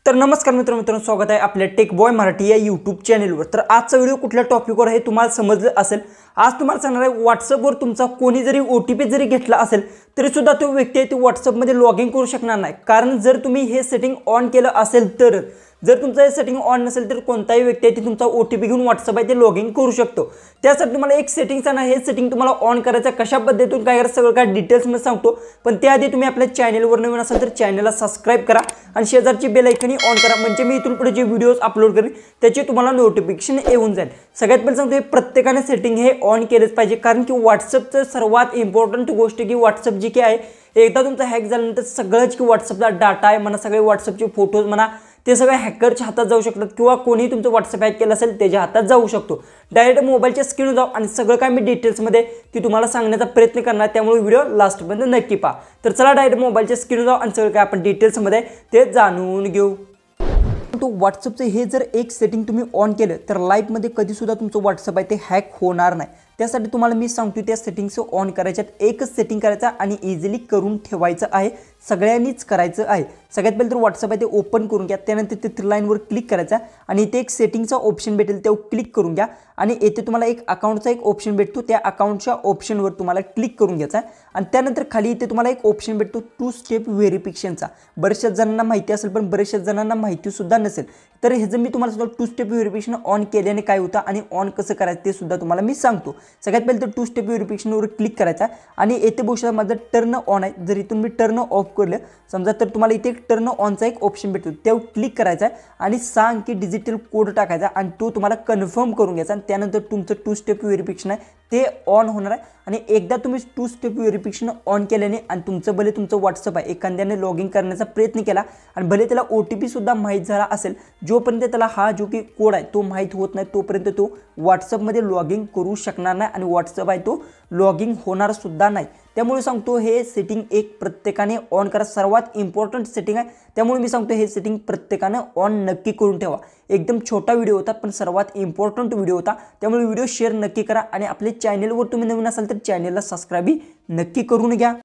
तर नमस्कार मित्रांनो, स्वागत आहे आपल्या टेक बॉय मराठी या यूट्यूब चॅनलवर। तर आजचा व्हिडिओ कुठल्या टॉपिकवर आहे तुम्हाला समजलं असेल। आज तुम्हाला सांगणार आहे व्हॉट्सअपवर तुमचा कोणी जरी OTP जरी घेतला असेल तरी सुद्धा तो व्यक्ती आहे तो व्हॉट्सअपमध्ये लॉग इन करू शकणार नाही, कारण जर तुम्ही हे सेटिंग ऑन केलं असेल तर। जर तुमचं हे सेटिंग ऑन नसेल तर कोणताही व्यक्ती आहे तुमचा OTP घेऊन व्हॉट्सअप आहे ते लॉग इन करू शकतो। त्यासाठी तुम्हाला एक सेटिंग आहे, हे सेटिंग तुम्हाला ऑन करायचं कशा पद्धतीतून काय करायचं सगळं काय डिटेल्स मध्ये सांगतो। पण त्याआधी तुम्ही आपल्या चॅनलवर नवीन असाल तर चॅनलला सबस्क्राइब करा आणि शेजारची बेल आयकॉन ऑन करा, म्हणजे मी इथून पुढे जे व्हिडिओज अपलोड करेन त्याचे तुम्हाला नोटिफिकेशन येऊन जाईल। सगळ्यात पहिले सांगतो हे प्रत्येकाने सेटिंग हे ऑन केलेच पाहिजे, कारण की व्हॉट्सअपचं सर्वात इम्पॉर्टंट गोष्ट की व्हॉट्सअप जी काय आहे एकदा तुमचा हॅक झाल्यानंतर सगळंच की व्हॉट्सअपचा डाटा आहे म्हणा, सगळे व्हॉट्सअपचे फोटोज म्हणा ते सगळे हॅकरच्या हातात जाऊ शकतात किंवा कोणी तुमचं व्हॉट्सअप हॅक केलं असेल त्याच्या हातात जाऊ शकतो। डायरेक्ट मोबाईलच्या स्क्रीनवर जाऊ आणि सगळं काय मी डिटेल्समध्ये ती तुम्हाला सांगण्याचा प्रयत्न करणार, त्यामुळे व्हिडिओ लास्टपर्यंत नक्की पहा। तर चला डायरेक्ट मोबाईलच्या स्क्रीनवर जाऊ आणि सगळं काय आपण डिटेल्समध्ये ते जाणून घेऊ। तो व्हॉट्सअपचं हे जर एक सेटिंग तुम्ही ऑन केलं तर लाईव्हमध्ये कधीसुद्धा तुमचं व्हॉट्सअप आहे ते हॅक होणार नाही। त्यासाठी तुम्हाला मी सांगतो त्या सेटिंग्स ऑन करायच्यात, एकच सेटिंग करायचा आणि इझिली करून ठेवायचं आहे, सगळ्यांनीच करायचं आहे। सगळ्यात पहिले तर व्हॉट्सअप आहे ते ओपन करून घ्या, त्यानंतर ते थ्री लाईनवर क्लिक करायचा आणि इथे एक सेटिंगचा ऑप्शन भेटेल त्यावर क्लिक करून घ्या आणि येथे तुम्हाला एक अकाउंटचा एक ऑप्शन भेटतो, त्या अकाउंटच्या ऑप्शनवर तुम्हाला क्लिक करून घ्यायचा आणि त्यानंतर खाली इथे तुम्हाला एक ऑप्शन भेटतो 2 स्टेप व्हेरिफिकेशनचा। बऱ्याचशा जणांना माहिती असेल पण बऱ्याचशा जणांना माहिती सुद्धा नसेल, तर हे जर मी तुम्हाला सुद्धा 2 स्टेप व्हेरिफिकेशन ऑन केल्याने काय होतं आणि ऑन कसं करायचं ते सुद्धा तुम्हाला मी सांगतो। सगळ्यात पहिले तर 2 स्टेप व्हेरिफिकेशनवर क्लिक करायचा आणि येथे बघू माझं टर्न ऑन आहे, जर इथून मी टर्न ऑफ केलं समजा तर तुम्हाला इथे एक टर्न ऑनचा एक ऑप्शन भेटतो, त्यावर क्लिक करायचा आणि 6 अंकी डिजिटल कोड टाकायचा आणि तो तुम्हाला कन्फर्म करून घ्यायचा आणि त्यानंतर तुमचं 2 स्टेप व्हेरिफिकेशन आहे ते ऑन होणार आहे। आणि एकदा तुम्ही 2 स्टेप व्हेरिफिकेशन ऑन केल्याने आणि तुमचं भले तुमचं व्हॉट्सअप आहे एखाद्याने लॉग इन करण्याचा प्रयत्न केला आणि भले त्याला OTP सुद्धा माहीत झाला असेल, जोपर्यंत त्याला हा जो की कोड आहे तो माहीत होत नाही तोपर्यंत तो व्हॉट्सअपमध्ये लॉग इन करू शकणार नाही आणि व्हॉट्सअप आहे तो लॉग इन होणार सुद्धा नाही। त्यामुळे सांगतो हे सेटिंग एक प्रत्येकाने ऑन करा, सर्वात इम्पॉर्टंट सेटिंग आहे, त्यामुळे मी सांगतो हे सेटिंग प्रत्येकाने ऑन नक्की करून ठेवा। एकदम छोटा व्हिडिओ होता पण सर्वात इम्पॉर्टंट व्हिडिओ होता, त्यामुळे व्हिडिओ शेअर नक्की करा आणि आपल्या चॅनलवर तुम्ही नवीन असाल तर चॅनलला सबस्क्राइब नक्की करून घ्या।